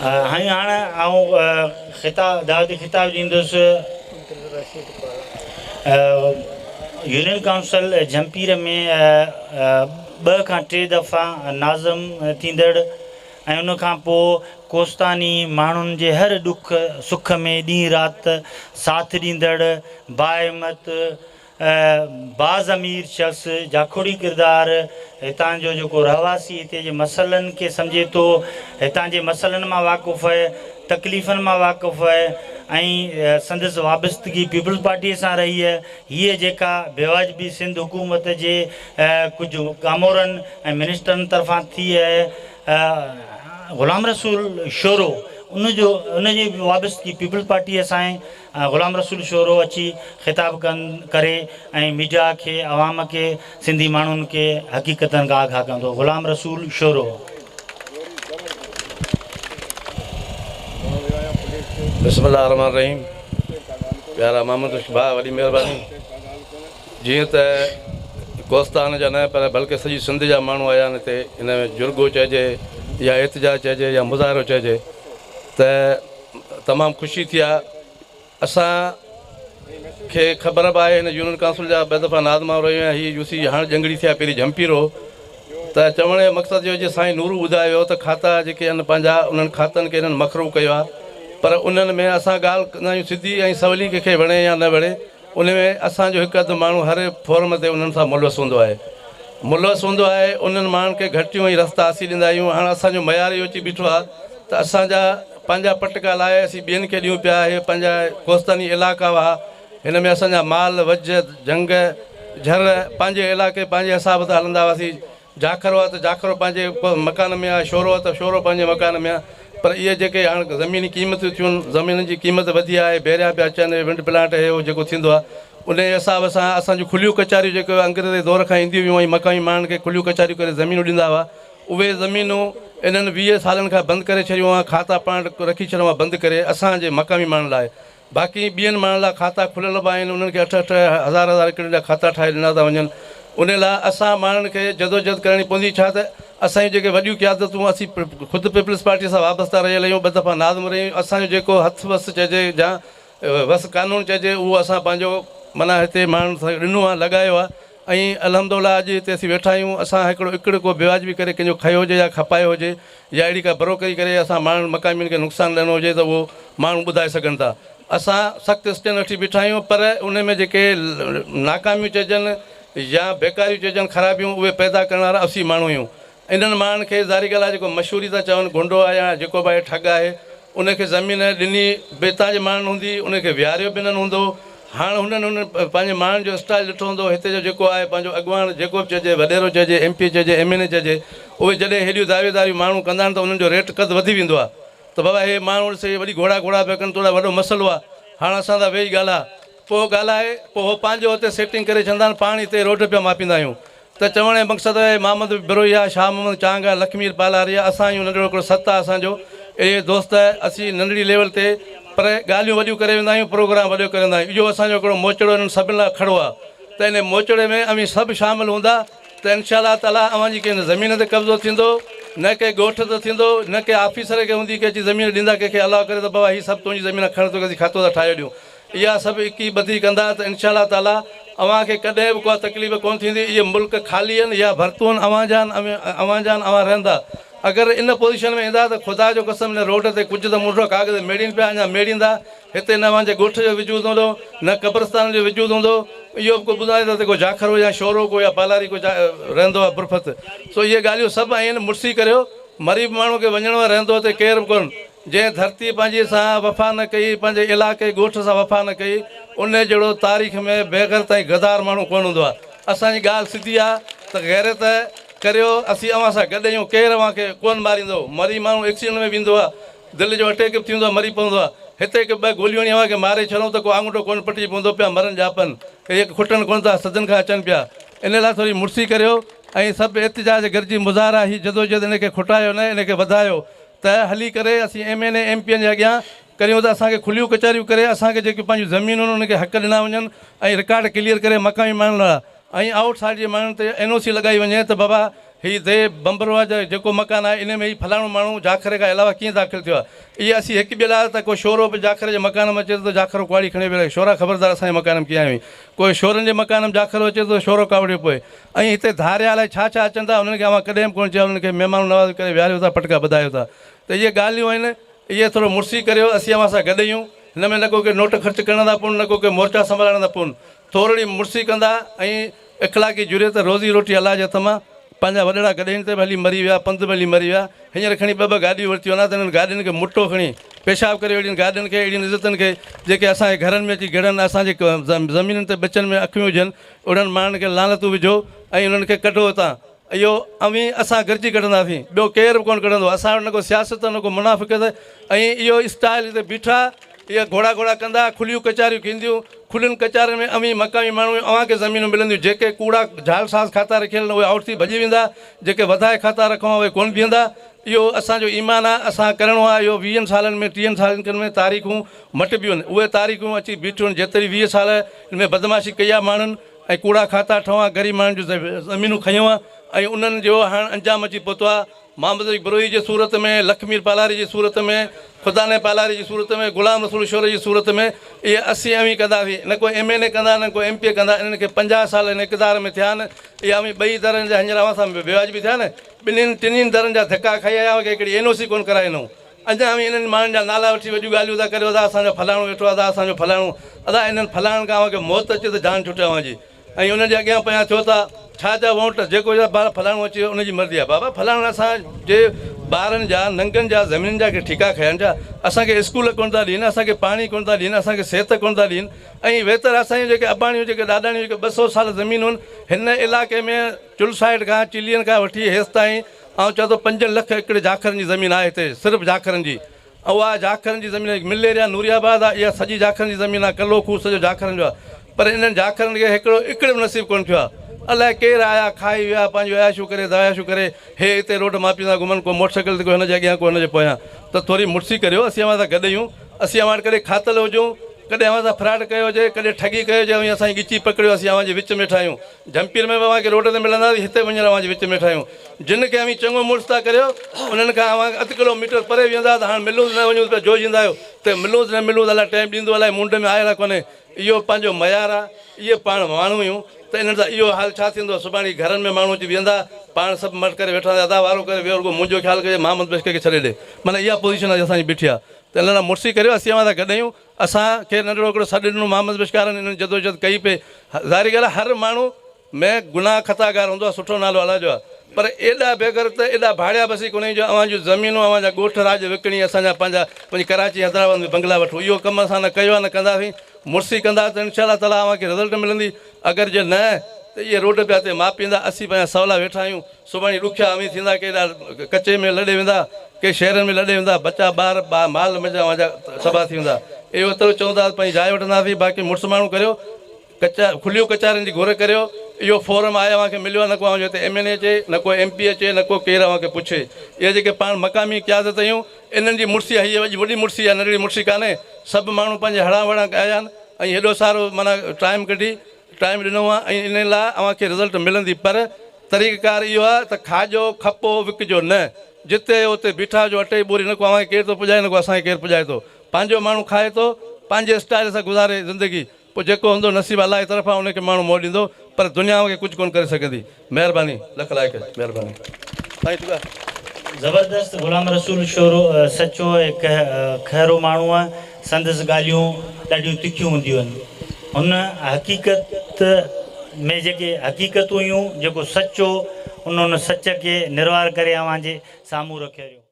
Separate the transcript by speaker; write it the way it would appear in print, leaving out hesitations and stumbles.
Speaker 1: हाणे आउं दावती ख़िताब ॾींदुसि यूनियन काउंसिल जमपीर में 2 खां 3 दफ़ा नाज़म थींदड़ ऐं उन खां पोइ कोस्तानी माण्हुनि जे हर ॾुख सुख में ॾींहुं राति साथ ॾींदड़ बाहिमत बाज़मीर शख़्स जाखोड़ी किरदारु हितां जो जेको रहवासी हिते जे मसइलनि खे सम्झे थो, हितां जे मसइलनि मां वाक़ुफ़ु आहे, तकलीफ़ुनि मां वाक़ुफ़ु आहे ऐं संदसि वाबस्तगी पीपल्स पार्टीअ सां रही आहे। हीअ जेका बेवाजिबी सिंध हुकूमत जे कुझु कामोरनि ऐं मिनिस्टरनि तरफ़ां थी आहे, ग़ुलाम रसूल शोरो उनजी वाबस्तगी पीपल्स पार्टीअ सां ग़ुलाम रसूल शोरो अची ख़िताब करे ऐं मीडिया खे आवाम खे सिंधी माण्हुनि खे हक़ीक़तनि खां आगाह कंदो। ग़ुलाम रसूल शोरो।
Speaker 2: बिस्मिल्लाह रहमान रहीम। प्यारा मोहम्मद भाउ, वॾी महिरबानी। जीअं त कोस्तान जा न पर बल्कि सॼी सिंध जा माण्हू आया आहिनि हिते, हिन में जुर्गो चइजे या एहतजाज चइजे या मुज़ाहिरो चइजे, त तमामु ख़ुशी थी आहे। असांखे ख़बर बि आहे हिन यूनियन काउंसिल जा 2 दफ़ा नाज़मा रहियो आहे। हीअ यूसी हाणे जंगड़ी थिया, पहिरीं जमपीरो। त चवण जो मक़सदु इहो जे साईं नूरू ॿुधायो त खाता जेके आहिनि पंहिंजा, उन्हनि खातनि खे हिननि मखरू कयो आहे, पर उन्हनि में असां ॻाल्हि कंदा आहियूं सिधी ऐं सवली, कंहिंखे वणे या न वणे। उन में असांजो हिकु अधु माण्हू हर फोरम ते उन्हनि सां मुलवस हूंदो आहे। उन्हनि माण्हुनि खे घटियूं ई रस्ता असीं ॾींदा आहियूं। हाणे असांजो मयार इहो अची बीठो आहे त असांजा पंहिंजा पटका लाइ असीं ॿियनि खे ॾियूं पिया। इहे पंहिंजा कोस्तानी इलाइक़ा हुआ, हिन में असांजा माल वज जंग झर पंहिंजे इलाइक़े पंहिंजे हिसाब सां हलंदा हुआसीं। जाखरो आहे त जाखरो पंहिंजे मकान में आहे, शोरो आहे त शोरो पंहिंजे मकान में आहे। पर इहे जेके हाणे ज़मीनी क़ीमतियूं थियूं, ज़मीन जी क़ीमत वधी आहे, बेरिया पिया अचनि, विंड प्लांट इहो जेको थींदो आहे, उन जे हिसाब सां असांजूं खुलियूं कचारियूं जेके अंग्रेज़ी दौर खां ईंदियूं हुयूं ऐं मक़ामी माण्हुनि खे खुलियूं कचारियूं करे ज़मीनूं ॾींदा हुआ, उहे ज़मीनूं इन्हनि 20 सालनि खां बंदि करे छॾियूं आहे। खाता पाण रखी छॾियो आहे बंदि करे असांजे मक़ामी माण्हुनि लाइ। बाक़ी ॿियनि माण्हुनि लाइ खाता खुलियल बि आहिनि, उन्हनि खे 8-8 हज़ार एकड़ जा खाता ठाहे ॾिना था वञनि। उन लाइ असां माण्हुनि खे जदोजहद करणी पवंदी। छा त असांजी जेके वॾियूं क़यादतूं, असीं ख़ुदि पीपल्स पार्टीअ सां वाबस्ता रहियल आहियूं, 2 दफ़ा नाज़म रहियूं। असांजो जेको हथु वसु चइजे या वसु कानून चइजे, उहो असां पंहिंजो माना हिते माण्हुनि सां ॾिनो आहे, लॻायो आहे। ऐं अल्हम्दुलिल्लाह अॼु हिते असीं वेठा आहियूं। असां हिकिड़ो को बेवाजिबी करे कंहिंजो खयो हुजे या खपायो हुजे या अहिड़ी का बरोकरी करे असां माण्हुनि मक़ामियुनि खे नुक़सानु ॾियणो हुजे त उहो माण्हू ॿुधाए सघनि था। असां सख़्तु स्टैंड वठी बीठा आहियूं, पर उन में जेके नाकामियूं चइजनि या बेकारियूं चइजनि, ख़राबियूं, उहे पैदा करण वारा असीं माण्हू आहियूं। इन्हनि माण्हुनि खे ज़ाहिरी ॻाल्हि आहे जेको मशहूरी था चवनि गुंडो आहे या जेको बि आहे ठग आहे, उनखे ज़मीन ॾिनी बेता जे माण्हुनि हूंदी, उनखे विहारियो बि न हूंदो। हाणे हुननि पंहिंजे माण्हुनि जो स्टाइल ॾिठो हूंदो। हिते जो जेको आहे पंहिंजो अॻुवान जेको बि चइजे, वॾेरो चइजे, MP चइजे, MNA चइजे, उहे जॾहिं हेॾियूं दावेदारियूं माण्हू कंदा आहिनि त उन्हनि जो रेट कदु वधी वेंदो आहे। त बाबा हे माण्हू ॾिसे वॾी घोड़ा पिया कनि, थोरा वॾो मसइलो आहे। हाणे असां सां वेही ॻाल्हाए, पोइ ॻाल्हाए, पोइ उहो पंहिंजो हुते सेटिंग करे छॾंदा आहिनि, पाण हिते रोड पिया मापींदा आहियूं। त चवण जो मक़सदु आहे मोहम्मद बिरोहिया, शाह मोहम्मद चांग आहे, लखमीर पालारिया, असांजो नंढिड़ो हिकिड़ो सत आहे असांजो। इहे दोस्त असीं नंढड़ी लेवल ते पर ॻाल्हियूं वॾियूं करे वेंदा आहियूं, प्रोग्राम वॾो करे वेंदा आहियूं। इहो असांजो हिकिड़ो मोचड़ो इन्हनि सभिनि लाइ खड़ो आहे। त इन मोचड़े में अमी सभु शामिलु हूंदा त इनशा अल्लाह ताला अव्हांजी कंहिं ज़मीन ते कब्ज़ो थींदो, न कंहिं ॻोठ ते थींदो, न कंहिं ऑफिसर खे हूंदी की अची ज़मीन ॾींदा कंहिंखे अलाह करे त बाबा हीअ सभु तुंहिंजी ज़मीन खण तो असीं खातो था ठाहे ॾियूं। इहा सभु इकी ॿधी कंदा त इनशा अल्लाह ताला अव्हांखे कॾहिं बि को तकलीफ़ कोन थींदी। इहे मुल्क ख़ाली आहिनि या भरतू आहिनि, अव्हां रहंदा। अगरि इन पोज़ीशन में ईंदा त ख़ुदा जो कसम न रोड ते कुझु त मुंडो काग़ज़ मेड़ीनि पिया, अञा मेड़ींदा। हिते न अव्हांजे ॻोठ जो वजूदु हूंदो, न क़ब्रस्तान जो वजूदु हूंदो। इहो बि को ॿुधाए थो त को जाखरो या शोरो को या पालारी को रहंदो आहे बुरफ़त। सो इहे ॻाल्हियूं सभु आहिनि, मुड़सी करियो। मरीब माण्हू खे वञिणो आहे, रहंदो हिते केरु बि कोन। जंहिं धरती पंहिंजे सां वफ़ा न कई, पंहिंजे इलाइक़े ॻोठ सां वफ़ा न कई, उन जहिड़ो तारीख़ में बेग़ैर ताईं गदार माण्हू कोन हूंदो आहे। असांजी ॻाल्हि सिधी आहे त ग़ैरत करियो, असीं अव्हां सां गॾु आहियूं, केरु अव्हांखे कोन मारींदो। मरी माण्हू एक्सीडेंट में वेंदो आहे, दिलि जो अटैक बि थींदो आहे, मरी पवंदो आहे। हिते हिकु 2 गोलियूं हणी अव्हांखे मारे छॾूं त को आंगूठो कोन पटिजी पवंदो, पिया मरनि ॼापनि, इहे खुटनि कोन था, सदन खां अचनि पिया। इन लाइ थोरी मुड़सी करियो ऐं सभु एतिजाज गॾिजी मुज़ाहिरा ही जदोजहद इनखे खुटायो न, इनखे वधायो त हली करे असीं MNA MP जे अॻियां करियूं त असांखे खुलियूं कचहरियूं करे असांखे जेकियूं पंहिंजियूं ज़मीनूं आहिनि उनखे हक़ ॾिना वञनि ऐं रिकॉर्ड क्लियर करे मक़ामी माण्हुनि लाइ ऐं आउटसाइड जे माण्हुनि ते NOC लॻाई वञे त बाबा हीउ दे बंबरवा जो जेको मकान आहे इन में ई फलाणो माण्हू जाखरे खां अलावा कीअं दाख़िल थियो आहे। इहे असीं हिकु ॿिए लाइ त को शोरो बि जाखरे जे मकान में अचे थो जाखरो कुआड़ी खणी वेठो शोरा ख़बरदार असांजे मकान में कीअं आई कोई शोरनि जे मकान में जाखरो अचे थो शोरो कावड़ियो पए। ऐं हिते धारिया अलाए छा छा अचनि था उन्हनि खे अवां कॾहिं बि कोन चयो उन्हनि खे महिमान नवाज़ करे विहारियो था पटका ॿधायो था। त इहे ॻाल्हियूं आहिनि इहे थोरो मुड़सी करियो असीं अवां सां गॾु आहियूं हिन में न को के नोट ख़र्च करण था पवनि न को के मोर्चा संभालण था पवनि थोरी मुड़सी कंदा ऐं इख़लाक़ी जुरियत रोज़ी रोटी अलाह जे हथ मां पंहिंजा वॾड़ा गॾियनि ते बि हली मरी विया पंध बि हली मरी विया हींअर खणी ॿ गाॾियूं वरितियूं अञा त हिननि गाॾियुनि खे मुटो खणी पेशाब करे अहिड़ियुनि गाॾियुनि खे अहिड़ियुनि इज़तनि खे जेके असांजे घरनि में अची घिड़नि असांजे ज़मीनुनि ते बचनि में अखियूं हुजनि उन्हनि माण्हुनि खे लानतूं विझो ऐं उन्हनि खे कढो हितां इहो अवी असां गॾिजी कढंदासीं ॿियो केरु बि कोन कढंदो असां वटि न को सियासत न को मुनाफ़िक़त ऐं इहो स्टाइल हिते बीठा इहे घोड़ा घोड़ा कंदा खुलियूं कचारियूं थींदियूं खुलियुनि कचारियुनि में अवी मक़ामी माण्हू अव्हांखे ज़मीनूं मिलंदियूं जेके कूड़ा झाल सास खाता रखियल उहे आउट थी भॼी वेंदा जेके वधाए खाता रखूं उहे कोन बीहंदा इहो असांजो ईमान आहे असां करिणो आहे इहो 20 सालनि में 30 सालनि में तारीख़ूं मटिबियूं आहिनि उहे तारीख़ूं अची बीठियूं आहिनि जेतिरी 20 साल हिन में बदमाशी कई आहे माण्हुनि ऐं कूड़ा खाता ठहिया ग़रीब माण्हुनि जूं ज़मीनूं खयूं आहे ऐं उन्हनि जो हाणे अंजाम अची पहुतो आहे मोहम्मद बरोई जी सूरत में लखमीर पालारी जी सूरत में खुदाने पालारी जी सूरत में गुलाम रसूल शोरे जी सूरत में इहे 80 अवी कंदासीं न कोई MNA कंदा न कोई MP कंदा इन्हनि खे 50 साल हिन इक़्तिदार में थिया आहिनि इहे अवी ॿई दरनि जा हींअर अवां सां बेवाजिबी थिया न ॿिन्हिनि टिनिनि दरनि जा धका खाई आया की हिकिड़ी NOC कोन कराइनऊं अञा बि इन्हनि माण्हुनि जा नाला वठी वॾियूं ॻाल्हियूं था करियो था असांजो फलाणो वेठो आहे असांजो फलाणो अदा इन्हनि फलाणनि खां अव्हांखे मौत अचे त जान छुटे अव्हांजी ऐं उनजे अॻियां पिया थियो था छा जा वोट जेको बाबा फलाणो अचे उनजी मर्ज़ी आहे बाबा फलाणो असांजे ॿारनि जा नंगनि जा ज़मीन जा ठिका खयनि जा असांखे स्कूल कोन था ॾियनि असांखे पाणी कोन था ॾियनि असांखे सिहत कोन था ॾियनि ऐं वेतर असांजूं जेके अबाणियूं जेके ॾाॾाणियूं जेके 200 साल ज़मीनूं आहिनि हिन इलाइक़े में चुल साइड खां चिलियनि खां वठी हेसि ताईं ऐं चओ थो 5 लख एकड़ जाखरनि जी ज़मीन आहे हिते सिर्फ़ु जाखरनि जी ऐं उहा जाखरनि जी ज़मीन मिलेरिया नूरियाबाद आहे इहा सॼी जाखरनि जी ज़मीन आहे कलो खूह सॼो जाखरनि जो आहे पर इन्हनि जाखरनि खे हिकिड़ो बि नसीबु कोन थियो आहे अलाए केरु आया खाई विया पंहिंजो अयाशू करे दयाशू करे हे हिते रोड मापींदा घुमनि को मोटरसाइकिल ते को हिन जे अॻियां को हिन जे पोयां त थोरी मुड़सी करियो असीं अव्हां सां गॾु आहियूं असीं अव्हां वटि कॾहिं खातल हुजूं कॾहिं अव्हां सां फ्रॉड कयो हुजे कॾहिं ठगी कयो हुजे ऐं असांजी ॻिची पकड़ियो असीं अव्हांजे विच में ठाहियूं जंपीर में बि अव्हांखे रोड ते मिलंदासीं हिते वञण अव्हांजे विच में ठाहियूं जिन खे अवी चङो मुड़ुसु था करियो उन्हनि खां अव्हां अधु किलोमीटर परे वेंदा त हाणे मिलूं न वञूं त जोईंदा आहियो त मिलूं न मिलूं अलाए टाइम ॾींदो अलाए मुंड में आयल कोन्हे इहो पंहिंजो मयार आहे इहे पाण माण्हू आहियूं त इन्हनि सां इहो हाल छा थींदो सुभाणे घरनि में माण्हू अची वेंदा पाण सभु मट करे वेठा अदा वारो करे वियो रुगो मुंहिंजो ख़्यालु कजे मोहम्मद बेशके खे छॾे ॾे माना इहा पोज़ीशन आहे असांजी बीठी आहे त हिन लाइ मुड़सी करियो असीं अव्हां सां गॾु आहियूं असांखे नंढिड़ो हिकिड़ो सॾु ॾिनो मोहम्मद बेशकारनि हिननि जदोजहद कई पे ज़ाहिरी ॻाल्हि आहे हर माण्हू में गुनाह ख़तागार हूंदो आहे सुठो नालो अलाह जो आहे पर एॾा बेगर त एॾा भाड़िया बसी कोन्हे जो अव्हां जूं ज़मीनूं अव्हां जा ॻोठ राज विकिणी असांजा पंहिंजा पंहिंजी कराची हैदराबाद में बंगला वठूं इहो कमु असां न कयो आहे न कंदासीं मुड़सी कंदा त इनशा ताला अव्हांखे रिज़ल्ट मिलंदी अगरि जे न त इहे रोड पिया ते मापींदा असीं पंहिंजा सवला वेठा आहियूं सुभाणे ॾुखिया अमी थींदा केॾा कचे में लॾे वेंदा के शहरनि में लॾे वेंदा बचा ॿार माल मजा अव्हांजा तबाह थी वेंदा इहो एतिरो चवंदा पंहिंजी जाइ वठंदासीं बाक़ी मुड़ुसु माण्हू करियो खुलियूं कचारनि जी घुर करियो इहो फोरम आहे अव्हांखे मिलियो आहे न को हिते MNA अचे न को MP अचे न को केरु अव्हांखे पुछे इहे जेके पाण मक़ामी क़यादत आहियूं इन्हनि जी मुड़सी आहे हीअ वॾी मुड़सी आहे नंढड़ी मुड़सी कान्हे सभु माण्हू पंहिंजे हड़ा वड़ा आया आहिनि ऐं हेॾो सारो माना टाइम कढी टाइम ॾिनो आहे ऐं इन लाइ अव्हांखे रिज़ल्ट मिलंदी पर तरीक़ेकार इहो आहे त खाजो खपो विकिजो न जिते उते बीठा जो अटे ॿोरी न को अव्हांखे केरु थो पुॼाए न को असांखे केरु पुॼाए थो पंहिंजो माण्हू खाए थो पंहिंजे स्टाइल सां गुज़ारे ज़िंदगी पोइ जेको हूंदो नसीब अलाह जी तरफ़ां उनखे माण्हू मोड़ ॾींदो पर दुनिया खे कुझु कोन करे सघंदी महिरबानी लख लाइक़ महिरबानी साईं ठीकु आहे
Speaker 1: ज़बरदस्त गुलाम रसूल शोरो सचो खैरो माण्हू आहे संदसि ॻाल्हियूं ॾाढियूं तिखियूं हूंदियूं आहिनि हुन हक़ीक़त में जेके हक़ीक़तूं हुयूं जेको सचो उन सच खे निर्वार करे अव्हांजे साम्हूं रखियो